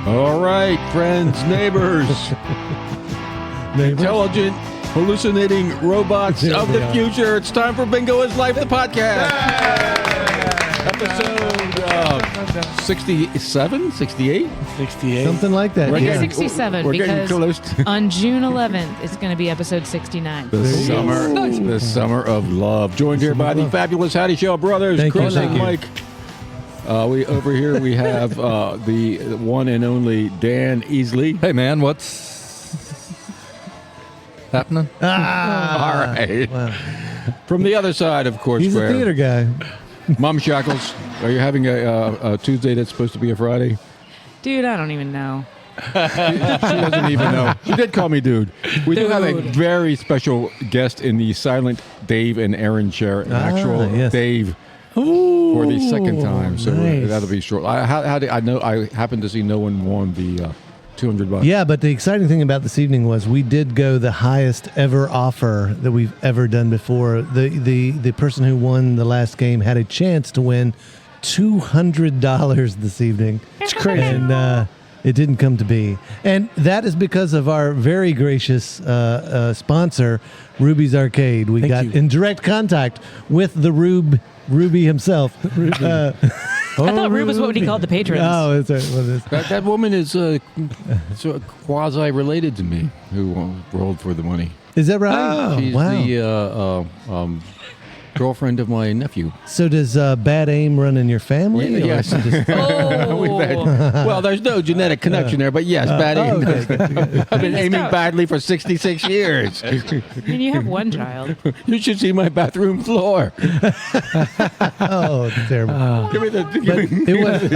All right, friends, neighbors, intelligent, hallucinating robots of the future. It's time for Bingo is Life, the podcast. Episode 67, 68? 68. Something like that. We're Yeah. 67 We're getting because close to on June 11th, it's going to be episode 69. the summer of love. Joined here by the fabulous Hattie Shell brothers, Thank you, Chris thank and you. Mike. We over here we have the one and only Dan Easley. Hey, man, what's happening? All right. Wow. From the other side, of course, He's a theater guy. Mom Shackles. Are you having a Tuesday that's supposed to be a Friday? Dude, I don't even know. She doesn't even know. She did call me dude. We do have a very special guest in the silent Dave and Aaron share, an actual yes. Dave. Ooh, For the second time, so nice. that'll be short. How did I know? I happened to see no one won the $200. Yeah, but the exciting thing about this evening was we did go the highest ever offer that we've ever done before. The person who won the last game had a chance to win $200 this evening. It's crazy. And it didn't come to be. And that is because of our very gracious sponsor, Ruby's Arcade. We Thank got you. in direct contact with the Ruby himself. I thought Rube was what he called the patrons. Oh, it's what it is. That woman is sort of quasi-related to me, who rolled for the money. Is that right? Oh, She's wow. the girlfriend of my nephew. So does bad aim run in your family? or Yes. is it just- Well, there's no genetic connection there, but yes, bad aim. okay, good. I've been aiming badly for 66 years. I mean, you have one child. You should see my bathroom floor. Oh, it's terrible. Give me the. But it was.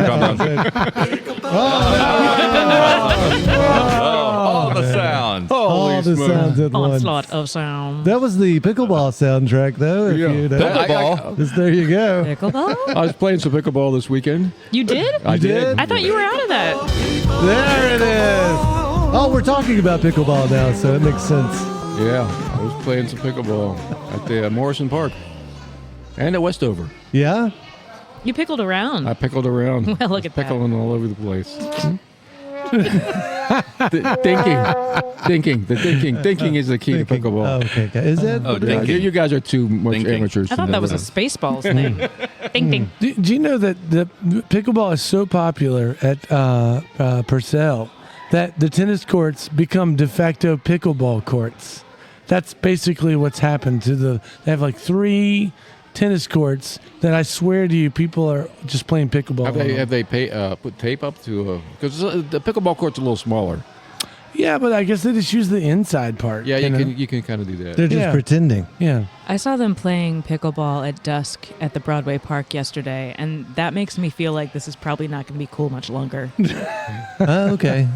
All the sounds. All the sounds at once. Onslaught of sound. That was the pickleball soundtrack, though. If Yeah. you know. Pickleball. Just there you go. Pickleball? I was playing some pickleball this weekend. You did? I did. I thought you were out of that. There it is. Oh, we're talking about pickleball now, so it makes sense. Yeah, I was playing some pickleball at the Morrison Park and at Westover. Yeah. You pickled around. I pickled around. Well, look at that. Pickling all over the place. Thinking is the key to pickleball. Oh, okay. Is it? Oh, Yeah, thinking. you guys are too much Thinking. amateurs. I to thought know that was a Spaceballs thing. Ding, ding. Do you know that the pickleball is so popular at Purcell that the tennis courts become de facto pickleball courts? That's basically what's happened to the. They have like 3 tennis courts that I swear to you, people are just playing pickleball. Have they put tape up to because the pickleball court's a little smaller. Yeah, but I guess they just use the inside part. Yeah, know? you can kind of do that. They're just Yeah. pretending. Yeah. I saw them playing pickleball at dusk at the Broadway Park yesterday, and that makes me feel like this is probably not going to be cool much longer. Oh, okay.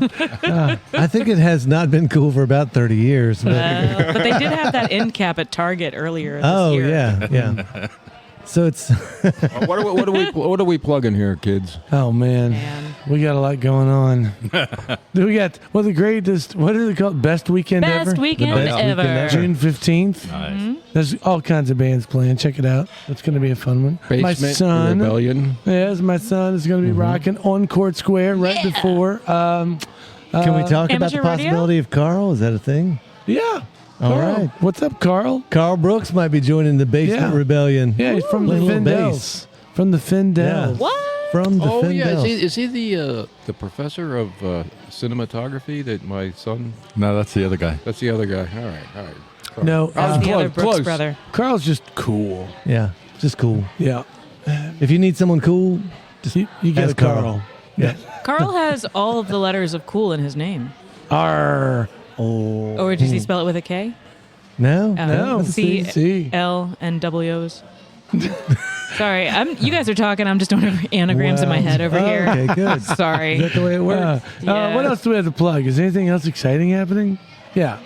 I think it has not been cool for about 30 years. But, But they did have that end cap at Target earlier this year. yeah. So it's What are we plugging here, kids? Oh man. Man. We got a lot going on. We got what is it called? Best weekend ever? Best weekend best weekend ever. ever. June 15th. Nice. There's all kinds of bands playing. Check it out. It's going to be a fun one. My Basement son, Rebellion. yes, my son is going to be rocking on Court Square right before. can we talk about the Amateur radio? possibility of Carl? Is that a thing? Yeah. All Carl. right. What's up, Carl? Carl Brooks might be joining the Basement Yeah. Rebellion. Yeah, he's from the Little Findels. bass. From the Findels. What? From the Oh yeah, Findels. is he the professor of cinematography that my son? No, that's the other guy. That's the other guy. All right. Carl. No, I was The other Brooks close. brother. Carl's just cool. Yeah, just cool. Yeah. If you need someone cool, You get a ask Carl. Carl. Yeah. Carl has all of the letters of cool in his name. R. Oh. Or does he spell it with a K? No. No. That's a C. C. L and W's. Sorry, you guys are talking. I'm just doing anagrams in my head over Oh, here. Okay, good. Sorry. Is that the way it works? Yeah. What else do we have to plug? Is anything else exciting happening? Yeah.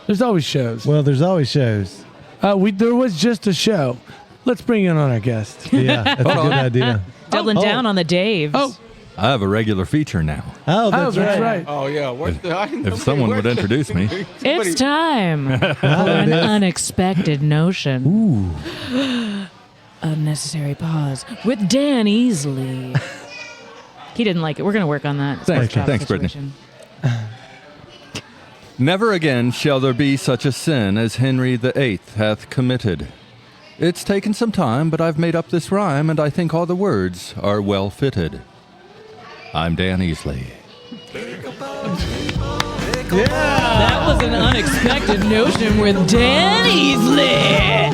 There's always shows. Well, there's always shows. There was just a show. Let's bring in on our guest. Yeah, that's a good idea. Doubling Oh. down on the Daves. Oh, I have a regular feature now. Oh, that's that's right. right. Oh yeah. If someone would introduce me. It's time for an unexpected notion. Ooh. Unnecessary pause with Dan Easley. He didn't like it. We're going to work on that. Thanks. Job Thanks, Brittany. situation. Never again shall there be such a sin as Henry VIII hath committed. It's taken some time, but I've made up this rhyme, and I think all the words are well fitted. I'm Dan Easley. That was an unexpected notion with Dan Easley.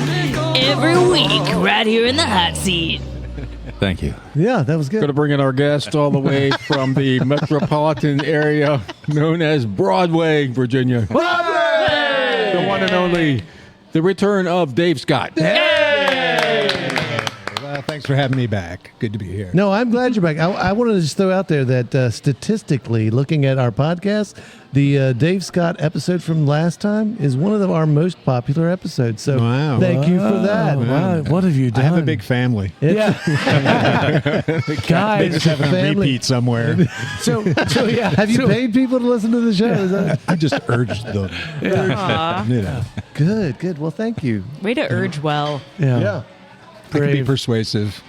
Every week, right here in the hot seat. Thank you. Yeah, that was good. Going to bring in our guest all the way from the metropolitan area known as Broadway, Virginia. Broadway! The one and only, the return of Dave Scott. Thanks for having me back. Good to be here. No, I'm glad you're back. I wanted to just throw out there that statistically, looking at our podcast, the Dave Scott episode from last time is one of our most popular episodes. So Wow. thank you for that. Wow. What have you I done? have a big family. Yeah. They Guys, just have a family. repeat somewhere. so yeah. Have you paid people to listen to the show? Is that- I just urged them. Aw. You know, Good. Well, thank you. Way to urge well. Yeah. I can be Brave. persuasive.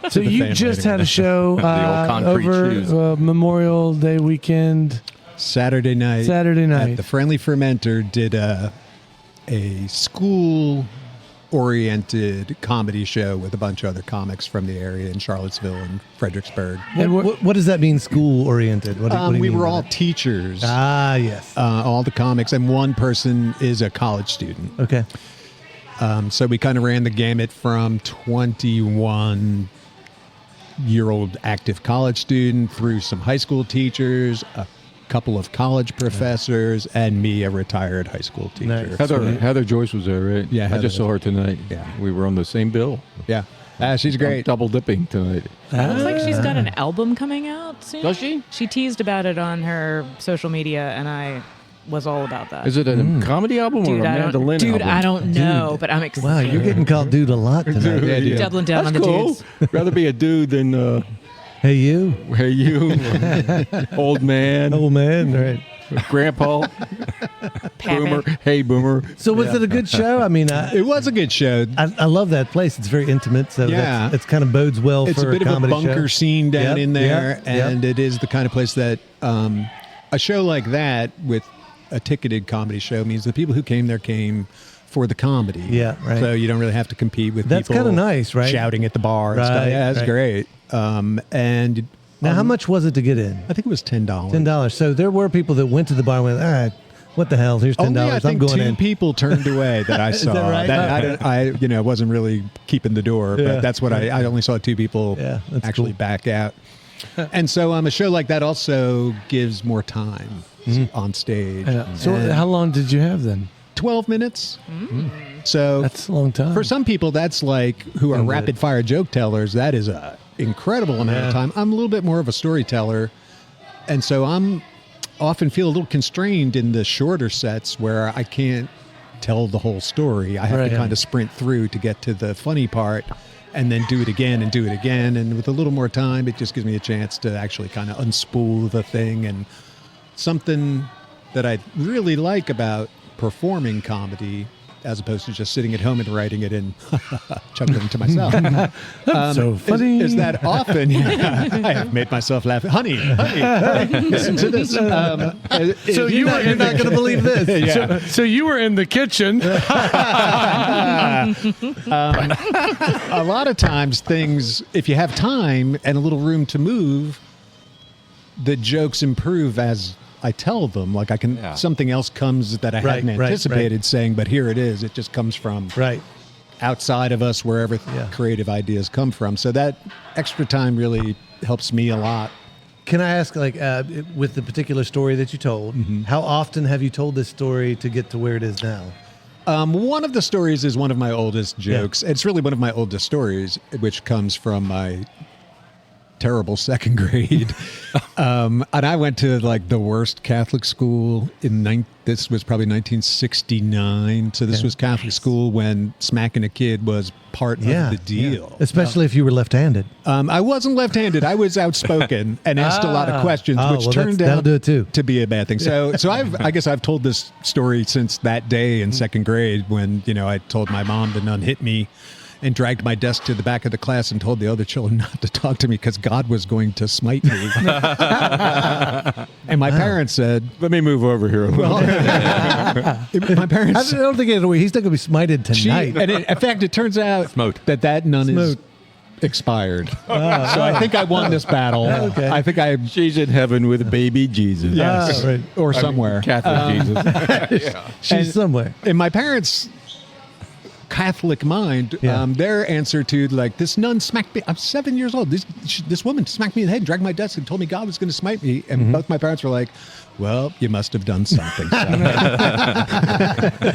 So the you family just had a anyway. show old concrete shoes. over Memorial Day weekend, Saturday night. Saturday night. At the Friendly Fermenter did a school-oriented comedy show with a bunch of other comics from the area in Charlottesville and Fredericksburg. And What does that mean, school oriented? What do you We mean were by all that? teachers, Ah, yes. all the comics, and one person is a college student. Okay. So we kind of ran the gamut from 21-year-old active college student through some high school teachers, a couple of college professors, and me, a retired high school teacher. Nice. Heather Joyce was there, right? Yeah, I Heather just saw her tonight. Yeah. We were on the same bill. Yeah. She's I'm great. double dipping tonight. Looks like she's got an album coming out soon. Does she? She teased about it on her social media, and I was all about that. Is it a comedy album or a mandolin album? I don't know, but I'm excited. Wow, you're getting called dude a lot tonight. Yeah, dude. doubling down That's on the cool. dudes. Rather be a dude than Hey, you. hey you, old man, Oh, man. All right. grandpa, boomer. Hey boomer. So was it a good show? I mean, It was a good show. I love that place. It's very intimate, so Yeah. that's kind of bodes well It's for a bit of a comedy bunker show. scene down Yep, in there, yep, yep. and it is the kind of place that a show like that with a ticketed comedy show means the people who came there came for the comedy. Yeah, right. So you don't really have to compete with That's people kinda nice, right? shouting at the bar and Right, stuff. Yeah, it's right. great. And Now, how much was it to get in? I think it was $10. $10. So there were people that went to the bar and went, all right, what the hell? Here's $10. Only I I'm think going two in. people turned away that I saw. right? I wasn't really keeping the door, Yeah. but that's what I only saw two people Yeah, that's actually cool. back out. And so a show like that also gives more time on stage. Yeah. So And how long did you have then? 12 minutes. So That's a long time. for some people, that's like who are rapid fire joke tellers. That is a incredible amount of time. I'm a little bit more of a storyteller, and so I'm often feel a little constrained in the shorter sets where I can't tell the whole story. I have Right. to kind of sprint through to get to the funny part, and then do it again and do it again. And with a little more time, it just gives me a chance to actually kind of unspool the thing. And something that I really like about performing comedy, as opposed to just sitting at home and writing it and chuckling to myself, so funny. is that often I have made myself laugh. Honey, listen to this. So You're not going to believe this. Yeah. So you were in the kitchen. A lot of times things, if you have time and a little room to move, the jokes improve as I tell them. Like something else comes that I Right, hadn't right, anticipated right. saying, but here it is. It just comes from Right. outside of us, wherever Yeah. creative ideas come from. So that extra time really helps me a lot. Can I ask, with the particular story that you told, how often have you told this story to get to where it is now? One of the stories is one of my oldest jokes. It's really one of my oldest stories, which comes from my terrible second grade. And I went to like the worst Catholic school this was probably 1969. So this was Catholic school when smacking a kid was part of the deal. Especially if you were left-handed. I wasn't left-handed. I was outspoken and asked a lot of questions, which turned that'll out do it too. to be a bad thing. So I guess I've told this story since that day in second grade when, I told my mom to unhit me and dragged my desk to the back of the class and told the other children not to talk to me because God was going to smite me. And my parents said, Let me move over here a little bit. my parents I don't think he's not going to be smited tonight. in fact, it turns out that nun is expired. So I think I won this battle. Okay. I think She's in heaven with baby Jesus. yes, right. or somewhere. Catholic Jesus. She's somewhere. In my parents' Catholic mind, their answer to like this nun smacked me. I'm 7 years old. This woman smacked me in the head, dragged my desk, and told me God was going to smite me. And both my parents were like, "Well, you must have done something."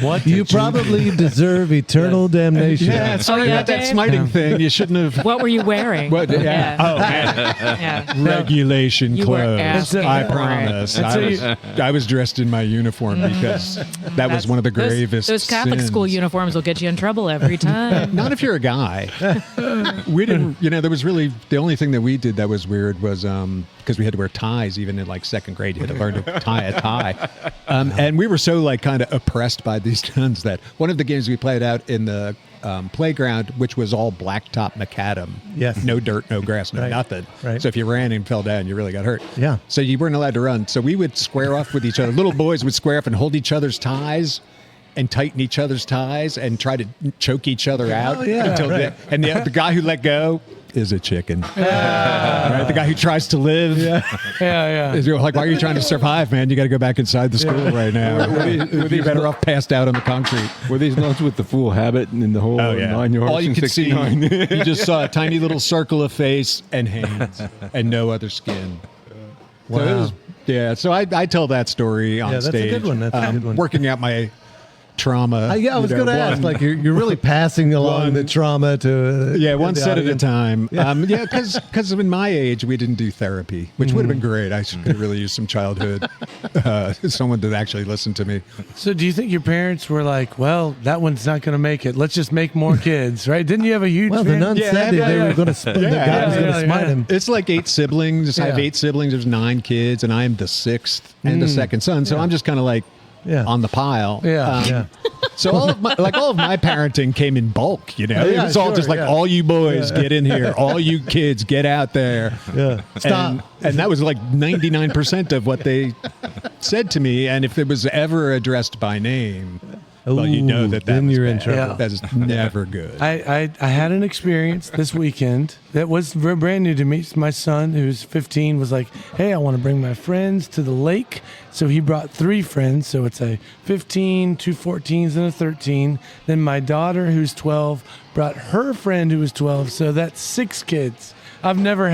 What you probably deserve eternal damnation. Yeah, sorry about that Dave? smiting thing. You shouldn't have. What were you wearing? What, yeah. Oh, man. Yeah. Regulation You were clothes. asking I for it. promise. So I was dressed in my uniform because that was one of the gravest. Those Catholic school sins. uniforms will get you in trouble every time. Not if you're a guy. We didn't, there was really, the only thing that we did that was weird was, because we had to wear ties even in like second grade. You had to learn to tie a tie. And we were so like kind of oppressed by these nuns that one of the games we played out in the playground, which was all blacktop macadam. Yes. No dirt, no grass, no Right. nothing. Right. So if you ran and fell down, you really got hurt. Yeah. So you weren't allowed to run. So we would square off with each other. Little boys would square off and hold each other's ties and tighten each other's ties and try to choke each other out. Oh, yeah, until right. the guy who let go is a chicken. Right? The guy who tries to live is like, why are you trying to survive, man? You got to go back inside the school right now. You're better off passed out on the concrete. Were these nuns with the full habit and the whole 9 yards? All you and could see, 69? you just saw a tiny little circle of face and hands and no other skin. Wow. So it was, so I tell that story on Yeah, that's a stage. good one. That's a good one. Working out my trauma. I was going to ask, like, you're really passing along the trauma to one the set at a audience. time. Because in my age, we didn't do therapy, which would have been great. I could really use some childhood, someone to actually listen to me. So do you think your parents were like, well, that one's not going to make it. Let's just make more kids, right? Didn't you have a huge Well, the fan? nun said they were going to God was going to smite him. It's like 8 siblings. I have Yeah. 8 siblings. There's 9 kids, and I'm the 6th and the second son. So I'm just kind of like on the pile. Yeah. So all of my parenting came in bulk, it was all just like, all you boys get in here, all you kids get out there. Yeah. Stop. And that was like 99% of what they said to me. And if it was ever addressed by name, well, you know that then was you're in bad. trouble. That's never good. I had an experience this weekend that was brand new to me. My son, who's 15, was like, hey, I want to bring my friends to the lake. So he brought 3 friends. So it's a 15, 2 14s, and a 13. Then my daughter, who's 12, brought her friend who was 12. So that's 6 kids. I've never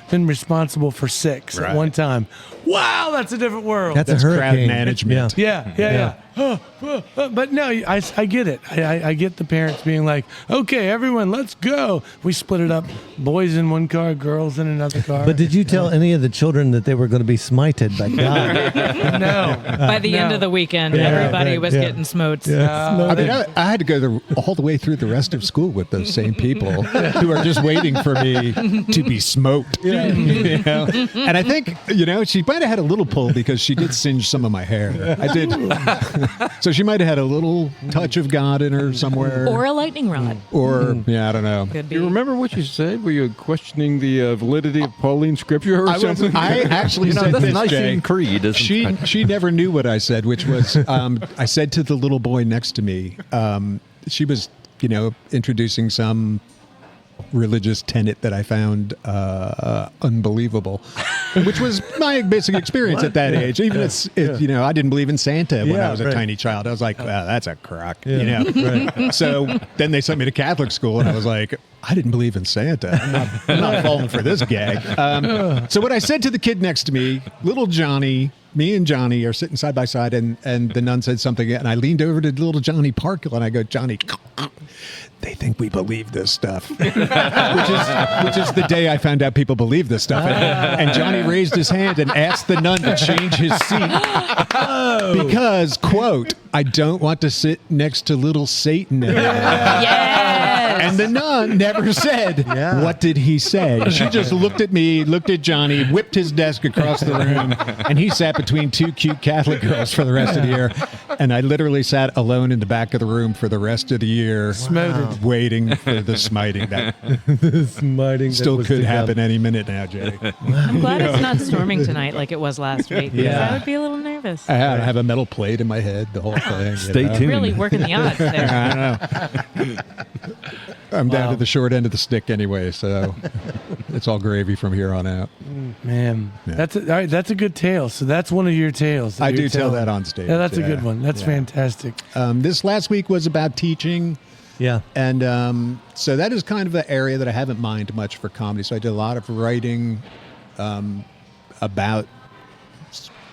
been responsible for 6 at one time. Wow, that's a different world. That's a crowd hurricane. management. Yeah. But no, I get it. I get the parents being like, okay, everyone, let's go. We split it up. Boys in one car, girls in another car. But did you tell any of the children that they were going to be smited by God? No. By the end of the weekend, everybody was getting smotes. I mean, I had to go all the way through the rest of school with those same people who are just waiting for me to be smoked. And I think, she might have had a little pull because she did singe some of my hair. I did. So she might have had a little touch of God in her somewhere. Or a lightning rod. Or I don't know. Could be. You remember what you said? Were you questioning the validity of Pauline scripture or something? I actually said that's this, Nicene Jay. Creed, isn't it? She never knew what I said, which was I said to the little boy next to me, she was, introducing some religious tenet that I found unbelievable, which was my basic experience at that age. Even I didn't believe in Santa when I was a tiny child. I was like, that's a crock, So then they sent me to Catholic school, and I was like, I didn't believe in Santa. I'm not falling for this gag. So what I said to the kid next to me, little Johnny. Me and Johnny are sitting side by side, and the nun said something, and I leaned over to little Johnny Parkle, and I go, Johnny, they think we believe this stuff, which is the day I found out people believe this stuff. And Johnny raised his hand and asked the nun to change his seat because, quote, I don't want to sit next to little Satan anymore. Yes. And the nun never said, what did he say? She just looked at me, looked at Johnny, whipped his desk across the room, and he sat between 2 cute Catholic girls for the rest of the year. And I literally sat alone in the back of the room for the rest of the year, waiting for the smiting that The smiting that still was could to happen come. any minute now, Jay. I'm glad it's not storming tonight like it was last week. Because Yeah. I would be a little nervous. I have a metal plate in my head, the whole thing. Stay tuned. Really working the odds there. I know. I'm down to the short end of the stick anyway, so it's all gravy from here on out. Man, Yeah. all right, that's a good tale. So that's one of your tales. I you're do tell telling. that on stage. Yeah, that's a yeah. good one. That's Yeah. fantastic. This last week was about teaching. Yeah. And so that is kind of an area that I haven't minded much for comedy. So I did a lot of writing about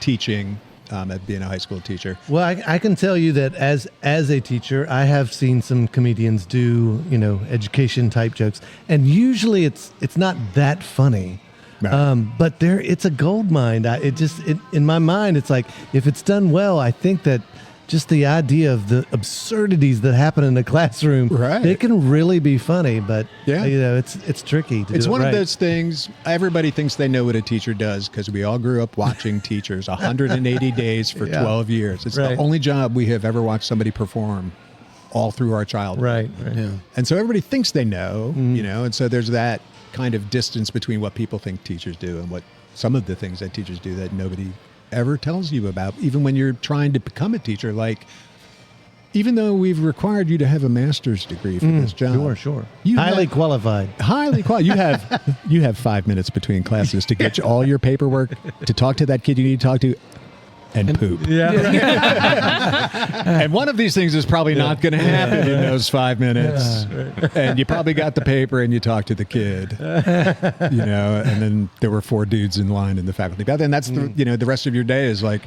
teaching at being a high school teacher. Well, I can tell you that as a teacher, I have seen some comedians do, education type jokes, and usually it's not that funny. Right. But it's a gold mine. In my mind, it's like if it's done well, I think that just the idea of the absurdities that happen in the classroom, Right. they can really be funny. But Yeah. it's tricky. To It's do it one right. of those things, everybody thinks they know what a teacher does because we all grew up watching teachers 180 days for Yeah. 12 years. It's Right. the only job we have ever watched somebody perform all through our childhood. Right. And so everybody thinks they know, Mm-hmm. and so there's that kind of distance between what people think teachers do and what some of the things that teachers do that nobody ever tells you about, even when you're trying to become a teacher. Like, even though we've required you to have a master's degree for this job. Sure. You Highly have- qualified. Highly qualified. You have 5 minutes between classes to get all your paperwork, to talk to that kid you need to talk to, and poop. Yeah. And one of these things is probably not going to happen in those 5 minutes. And you probably got the paper and you talked to the kid, and then there were 4 dudes in line in the faculty bathroom. And that's the rest of your day is like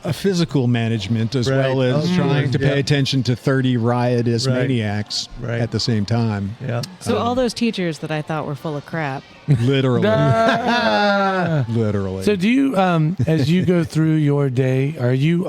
a physical management as well as trying to pay attention to 30 riotous Right. maniacs Right. at the same time. Yeah. So all those teachers that I thought were full of crap. Literally. Literally. So do you, as you go through your day,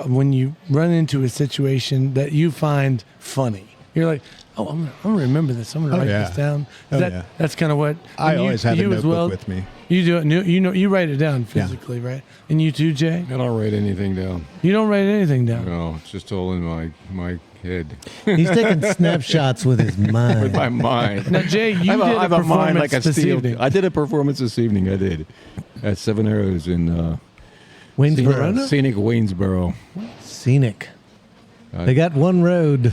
when you run into a situation that you find funny, you're like, oh, I'm gonna remember this. I'm gonna write yeah. this down. Oh, That- yeah. That's kind of what I and always have a you as notebook with me. You do it. You write it down physically, right? And you too, Jay. I don't write anything down. You don't write anything down. No, it's just all in my head. He's taking snapshots with his mind. With my mind. Now, Jay, you I did have a a mind performance like a this steel. evening. I did a performance this evening. I did at Seven Arrows in Waynesboro. scenic Waynesboro. Scenic. They got one road.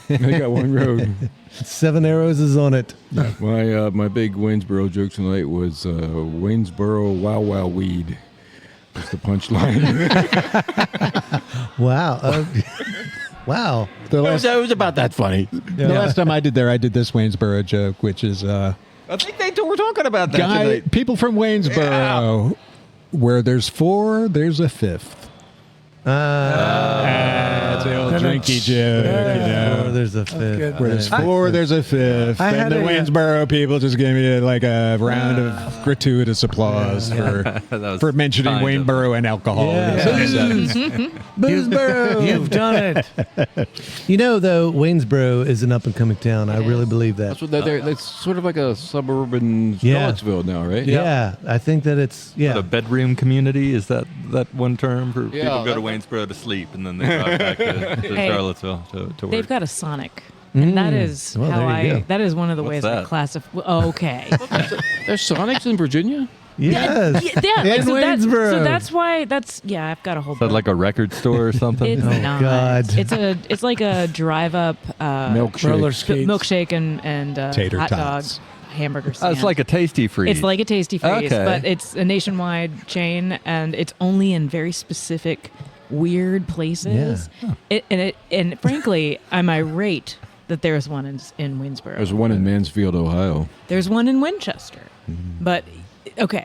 They got one road. 7 Arrows is on it. My big Waynesboro joke tonight was Waynesboro Wow Wow Weed. That's the punchline. Wow. Wow. The last, it was about that funny. the last time I did this Waynesboro joke, which is I think they were talking about that tonight. people from Waynesboro, where there's 4, there's a 5th. That's the old drinky joke, Oh, there's a fifth. good. Where there's 4, there's a 5th. I had And the a- Waynesboro people just gave me a round of gratuitous applause for mentioning kind of. Waynesboro and alcohol. Yeah. Boosboro. You've done it. Though, Waynesboro is an up-and-coming town. I really believe that. That's what that's sort of like a suburban Yeah. Charlottesville now, right? Yeah, I think that it's, The bedroom community, is that one term for Yeah, people go to that- Waynesboro to sleep and then they drive back to Hey, Charlottesville to work? They've got a Sonic. And that is Well, how there you go. that is one of the What's ways that? I classify. Okay. There's Sonics in Virginia? Yes. Yeah, In Waynesboro. so that's why I've got a whole Is that like a record store or something? It's not. God. It's like a drive up Milkshake. Roller skates. milkshake and Tater hot tots. dog hamburger Oh, stand. it's like a Tasty Freeze. It's like a Tasty Freeze, Okay. but it's a nationwide chain, and it's only in very specific, weird places. And frankly, I'm irate that there's one in Waynesboro. There's one in Mansfield, Ohio. There's one in Winchester, but okay.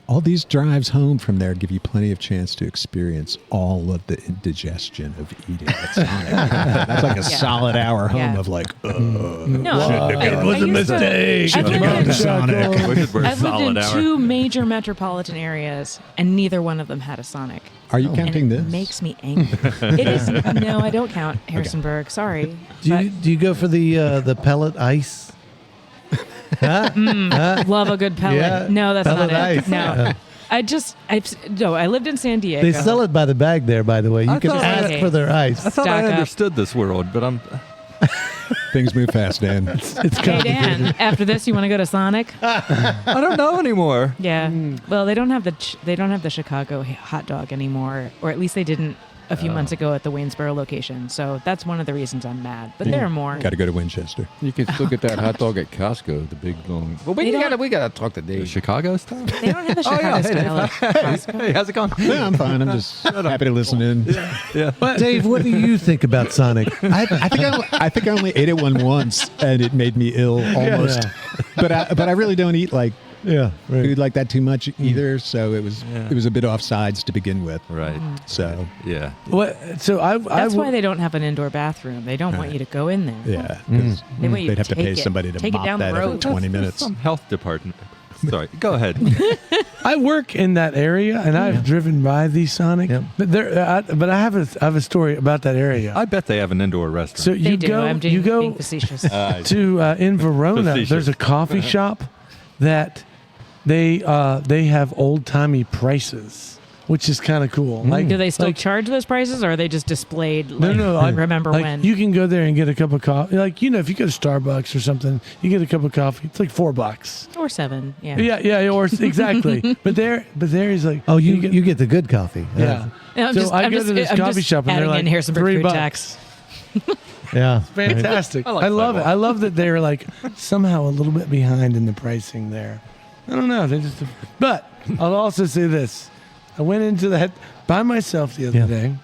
All these drives home from there give you plenty of chance to experience all of the indigestion of eating at Sonic. That's like a solid hour home Yeah. of like, No, It was a mistake. I've lived in, Sonic. Wicked for a I've lived solid in hour. 2 major metropolitan areas, and neither one of them had a Sonic. Are you counting and this? it makes me angry. It is no, I don't count Harrisonburg. Sorry. Do you go for the pellet ice? Love a good pellet. Yeah, No, that's pellet not it. ice. No. Yeah. I lived in San Diego. They sell it by the bag there, by the way. You I can thought- ask for their ice. I thought I Stock up. understood this world, but I'm. Things move fast, Dan. It's Hey complicated. Dan, after this, you want to go to Sonic? I don't know anymore. Yeah. Well, they don't have the Chicago hot dog anymore, or at least they didn't a few months ago at the Waynesboro location. So that's one of the reasons I'm mad. But there are more. Got to go to Winchester. You can still get that hot dog at Costco, the big long. Well, They don't- we gotta talk to The Dave. Chicago style. They don't have the Chicago style at Costco. Hey, how's it going? Yeah, I'm fine. I'm just happy to listen in. Yeah. Dave, what do you think about Sonic? I think I only ate it once, and it made me ill almost. Yeah. But I really don't eat like Yeah, food like that too much either. So it was Yeah. a bit offsides to begin with. Right. So Yeah. What? So That's why they don't have an indoor bathroom. They don't want you to go in there. yeah, 'cause They want you they'd have to take pay it. somebody to Take it mop down the that every road. 20 minutes. Some health department. Sorry. Go ahead. I work in that area, and I've driven by the Sonic. Yep. But I have a story about that area. I bet they have an indoor restaurant. So They you do. go I'm you being go facetious. to in Verona. Facetious. There's a coffee shop that they have old timey prices, which is kind of cool. Like, Do they still like, charge those prices, or are they just displayed? No, Like, no. remember like, when? you can go there and get a cup of coffee. Like if you go to Starbucks or something, you get a cup of coffee. It's like $4. or 7? Yeah. Yeah, or exactly. but there is like Oh, you get the good coffee. yeah. I'm So just, I I'm go just, to this I'm coffee just shop and they're adding like in Harrisonburg $3. food tax. Yeah. Fantastic. I like I love it. sidewalk. I love that they're like somehow a little bit behind in the pricing there. I don't know. They just. But I'll also say this: I went into that by myself the other Yeah. day.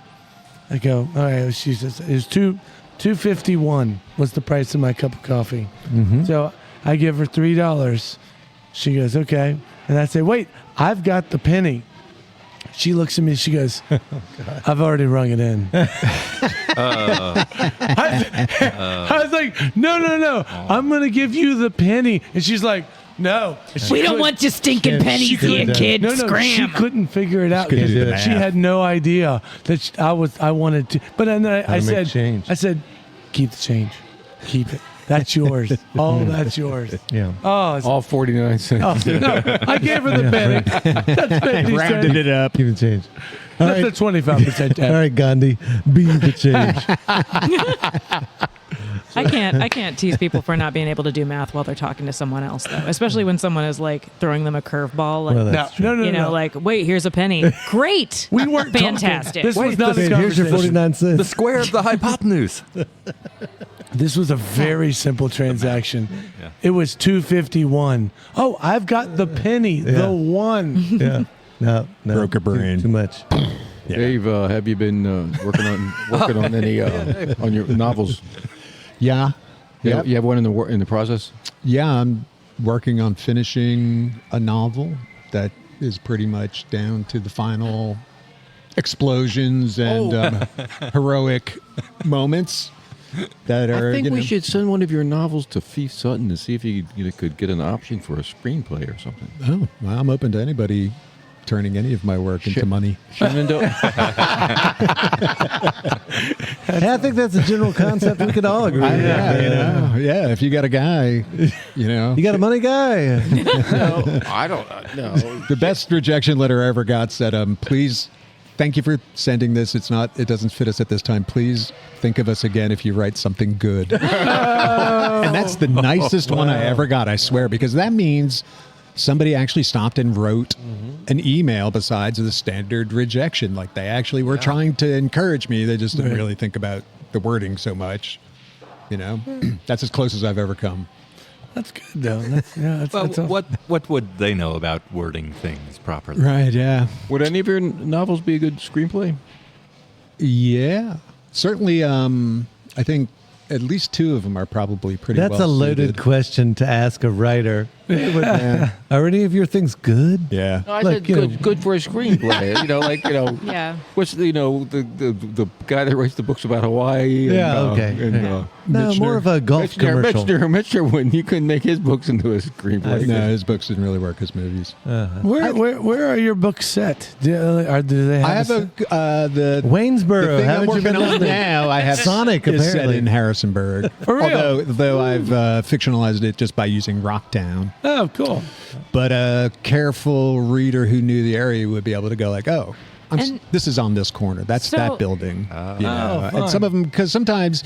I go, all right. She says it was $2.51 was the price of my cup of coffee. Mm-hmm. So I give her $3. She goes, okay, and I say, wait, I've got the penny. She looks at me. She goes, I've already rung it in. I was like, no. I'm going to give you the penny. And she's like, no. And she We don't couldn't- want your stinking pennies she here, couldn't- kid. No, Scram. she couldn't figure it out. couldn't do the because She math. had no idea that I wanted to. But then I make said, change. keep the change. Keep it. That's yours. Oh, that's yours. Yeah. Oh, it's, All 49 cents. oh, no, I gave her the penny. That's 50 Rounded cents. it up. Keep the change. All That's right. the 25% All tax. right, Gandhi. Be the change. I can't tease people for not being able to do math while they're talking to someone else, though. Especially when someone is like throwing them a curveball, like Well, No, that's true. no. you know, like, wait, here's a penny. Great. We weren't talking. Fantastic. This was not a Wait, here's your conversation. 49 cents. The square of the hypotenuse. This was a very simple transaction. Yeah. It was $2.51. Oh, I've got the penny, Yeah. the one. Yeah. No. Broke her brain. Too much. Yeah. Dave, have you been working on any on your novels? Yeah. Yeah, Yep. you have one in the process. Yeah, I'm working on finishing a novel that is pretty much down to the final explosions and heroic moments that are. I think you we know- should send one of your novels to Fief Sutton to see if he could get an option for a screenplay or something. Oh, well, I'm open to anybody turning any of my work into money. Shenandoah. I think that's a general concept we could all agree. Yeah, if you got a guy, you know. You got a money guy. No, I don't know. The best rejection letter I ever got said, please, thank you for sending this. It doesn't fit us at this time. Please think of us again if you write something good. And that's the nicest one I ever got, I swear, because that means somebody actually stopped and wrote an email besides the standard rejection. Like they actually were trying to encourage me. They just didn't really think about the wording so much. You know, that's as close as I've ever come. That's good, though. That's Well, all. what would they know about wording things properly? Right, yeah. Would any of your novels be a good screenplay? Yeah. Certainly, I think at least two of them are probably pretty That's well a loaded suited. question to ask a writer. Are any of your things good? Yeah. No, I Look, said you know- good for a screenplay. Yeah. What's the guy that writes the books about Hawaii? And, Yeah, okay. And, No, Michener. more of a golf commercial. Mitchner wouldn't. You couldn't make his books into a screenplay. No, his books didn't really work as movies. Where are your books set? Do they have I have the Waynesboro. the thing I'm Haven't you working been on down there? now. I have Sonic, is set apparently. in Harrisonburg. For real? Although I've fictionalized it just by using Rocktown. Oh, cool. But a careful reader who knew the area would be able to go like, oh, And- this is on this corner. That's So- that building. You know? fun. And some of them, because sometimes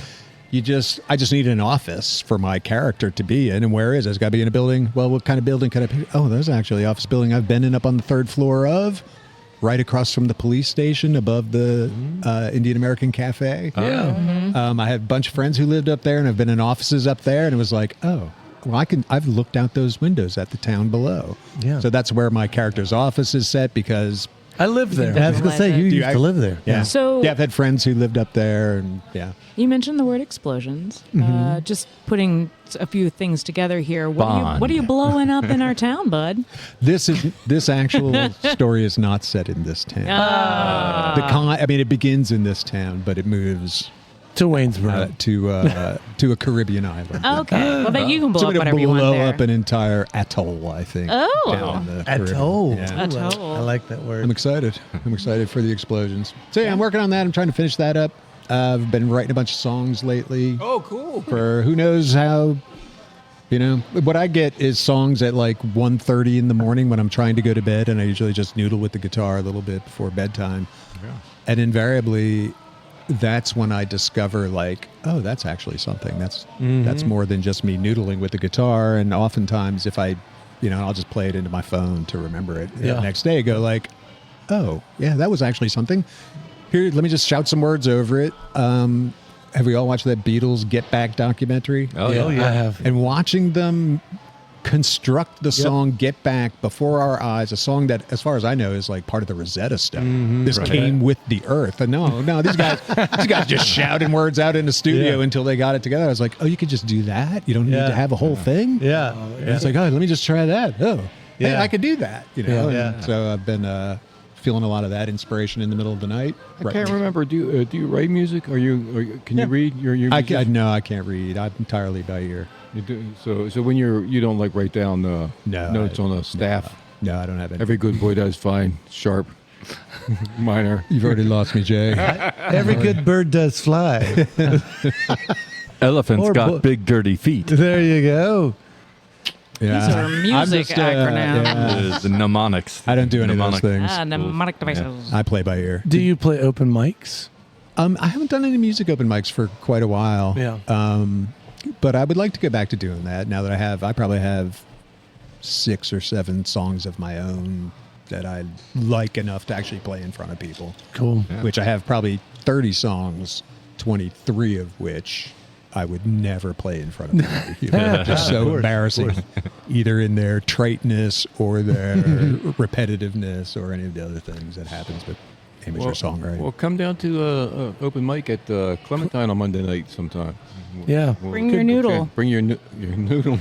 I just need an office for my character to be in. And where is it? It's got to be in a building. Well, what kind of building could I pick? Oh, there's actually an office building I've been in up on the 3rd floor of, right across from the police station above the Indian American Cafe. Yeah. I have a bunch of friends who lived up there and have been in offices up there, and it was like, oh, well, I've looked out those windows at the town below. Yeah. So that's where my character's office is set because I lived there. I was going to say, you Do used I- to live there. yeah. So- yeah, I've had friends who lived up there, and yeah. You mentioned the word explosions. Just putting a few things together here. Bond. What are you blowing up in our town, bud? This actual story is not set in this town. It begins in this town, but it moves To Waynesboro. to a Caribbean island. Okay. Well, then you can blow So up it'll whatever you want blow there. up an entire atoll, I think. Oh. down in the Caribbean. Atoll. Yeah. Atoll. I like that word. I'm excited. I'm excited for the explosions. So yeah, I'm working on that. I'm trying to finish that up. I've been writing a bunch of songs lately. Oh, cool. For who knows how. What I get is songs at like 1:30 in the morning when I'm trying to go to bed, and I usually just noodle with the guitar a little bit before bedtime. Yeah. And invariably, that's when I discover like, oh, that's actually something. That's more than just me noodling with the guitar. And oftentimes, if I'll just play it into my phone to remember it. Yeah. The next day, go like, oh, yeah, that was actually something. Here, let me just shout some words over it. Have we all watched that Beatles Get Back documentary? Oh, yeah. I have. And watching them construct the song Get Back before our eyes, a song that, as far as I know, is like part of the Rosetta Stone. This came with the earth. And no, these guys just shouting words out in the studio until they got it together. I was like, oh, you could just do that? You don't need to have a whole thing? Yeah. And it's like, oh, let me just try that. Oh, hey, Yeah. I could do that. Yeah. And so I've been feeling a lot of that inspiration in the middle of the night. I can't remember. Do you write music? Can you read your music? No, I can't read. I'm entirely by ear. You do, so when you don't like write down notes on a staff. No, I don't have any. Every good boy does fine, sharp, minor. You've already lost me, Jay. Every good bird does fly. Elephants Or got book. big dirty feet. There you go. Yeah. These are music acronyms. The mnemonics. I don't do any of those Mnemonic. things. Mnemonic devices. I play by ear. Do you play open mics? I haven't done any music open mics for quite a while. Yeah. But I would like to get back to doing that now that I probably have 6 or 7 songs of my own that I like enough to actually play in front of people. Cool. Which I have probably 30 songs, 23 of which I would never play in front of people. Just so embarrassing, either in their triteness or their repetitiveness or any of the other things that happens with amateur songwriting. Well, come down to open mic at Clementine on Monday night sometime. Yeah. Bring your noodle. Bring your noodle.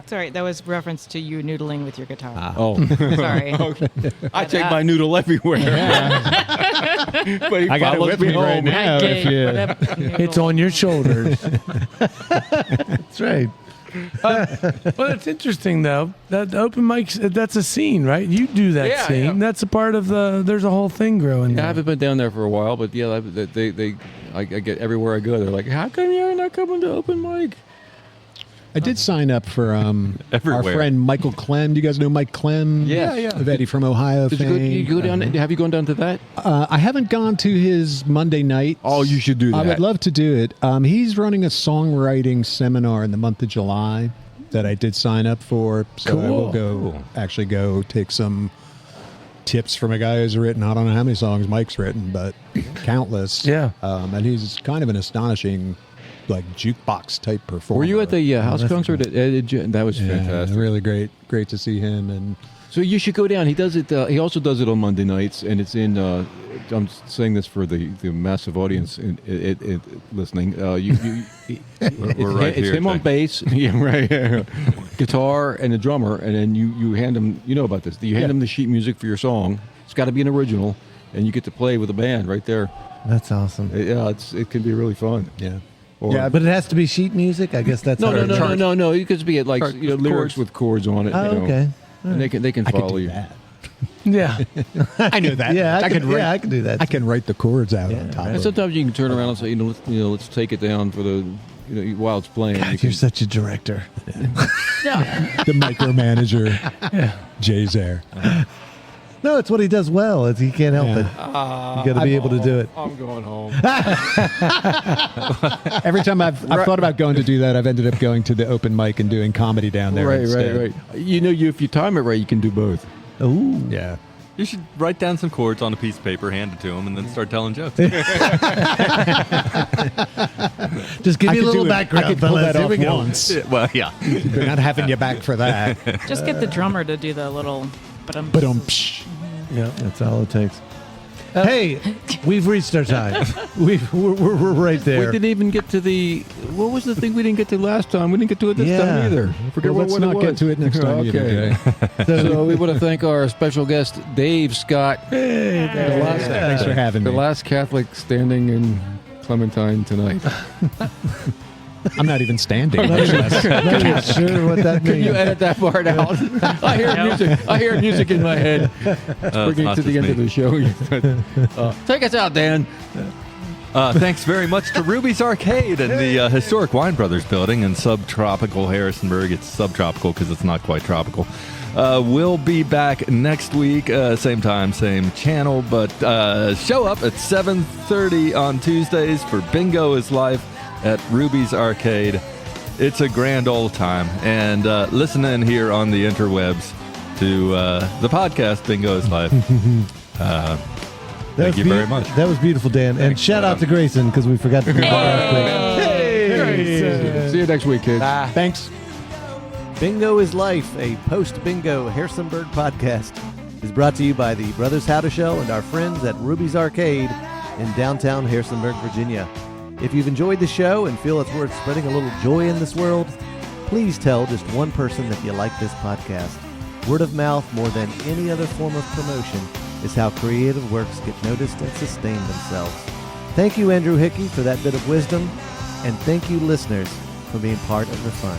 Sorry, that was reference to you noodling with your guitar. Oh, Sorry. I take my noodle everywhere. But he I got it follows with me right home. now. It's on your shoulders. That's right. Well, it's interesting though. That open mics, that's a scene, right? You do that Yeah, scene. yeah. That's a part of there's a whole thing growing I there. haven't been down there for a while, but yeah, I get everywhere I go. They're like, "How come you're not coming to open mic?" I did sign up for our Everywhere. friend Michael Clem. Do you guys know Mike Clem? Yeah. Of Eddie from Ohio Did fame. you go down? Have you gone down to that? I haven't gone to his Monday night. Oh, you should do I that. would love to do it. He's running a songwriting seminar in the month of July that I did sign up for. So I will go take some tips from a guy who's written, I don't know how many songs Mike's written, but countless. Yeah. And he's kind of an astonishing, like, jukebox type performer. Were you at the house concert? That was Yeah, fantastic. really great to see him. And So you should go down. He does it. He also does it on Monday nights, and it's in. I'm saying this for the massive audience listening. We're right it's here, him on Jake. bass, yeah, right, guitar, and a drummer, and then you hand him. You know about this. You hand him the sheet music for your song. It's got to be an original, and you get to play with a band right there. That's awesome. Yeah, it can be really fun. yeah. Or, Yeah, But it has to be sheet music. I guess that's how it works. no. You could be at like Chart with lyrics chords. with chords on it. Oh, you know, okay. And they can I could follow do you. that. Yeah. I know that. Yeah, I can write, I can do that. I can write the chords out on top And of it. sometimes you can turn around and say, let's take it down for the while it's playing. You You're can- such a director. The micromanager, Jay's there. No, it's what he does well. He can't help it. You got to be able to do it. I'm going home. Every time I've thought about going to do that, I've ended up going to the open mic and doing comedy down there. instead. Right. If you time it right, you can do both. Ooh. Yeah. You should write down some chords on a piece of paper, hand it to him, and then start telling jokes. Just give I me a could little do it. background, I could pull fellas. that Here off we go. once. Well, yeah. We're not having you back for that. Just get the drummer to do the little. But Yeah, that's all it takes. Hey, we've reached our time. We're right there. We didn't even get to what was the thing we didn't get to last time? We didn't get to it this time either. I forget Well, let's what not it get was. to it next time either, Okay. So we want to thank our special guest, Dave Scott. Hey, The last, Thanks for having the me. last Catholic standing in Clementine tonight. I'm not even standing. I'm not even sure what that Can you means. edit that part out? I hear music. I hear music in my head. Bringing it to the end of the show. Take us out, Dan. Thanks very much to Ruby's Arcade and the historic Wine Brothers building in subtropical Harrisonburg. It's subtropical because it's not quite tropical. We'll be back next week, same time, same channel, but show up at 7:30 on Tuesdays for Bingo is Life at Ruby's Arcade. It's a grand old time. And listen in here on the interwebs to the podcast Bingo is Life. Thank you very much. That was beautiful, Dan. And shout out to Grayson because we forgot to do that last week. See you next week, kids. Thanks. Bingo is Life, a post-bingo Harrisonburg podcast, is brought to you by the Brothers How to Show and our friends at Ruby's Arcade in downtown Harrisonburg, Virginia. If you've enjoyed the show and feel it's worth spreading a little joy in this world, please tell just one person that you like this podcast. Word of mouth, more than any other form of promotion, is how creative works get noticed and sustain themselves. Thank you, Andrew Hickey, for that bit of wisdom, and thank you, listeners, for being part of the fun.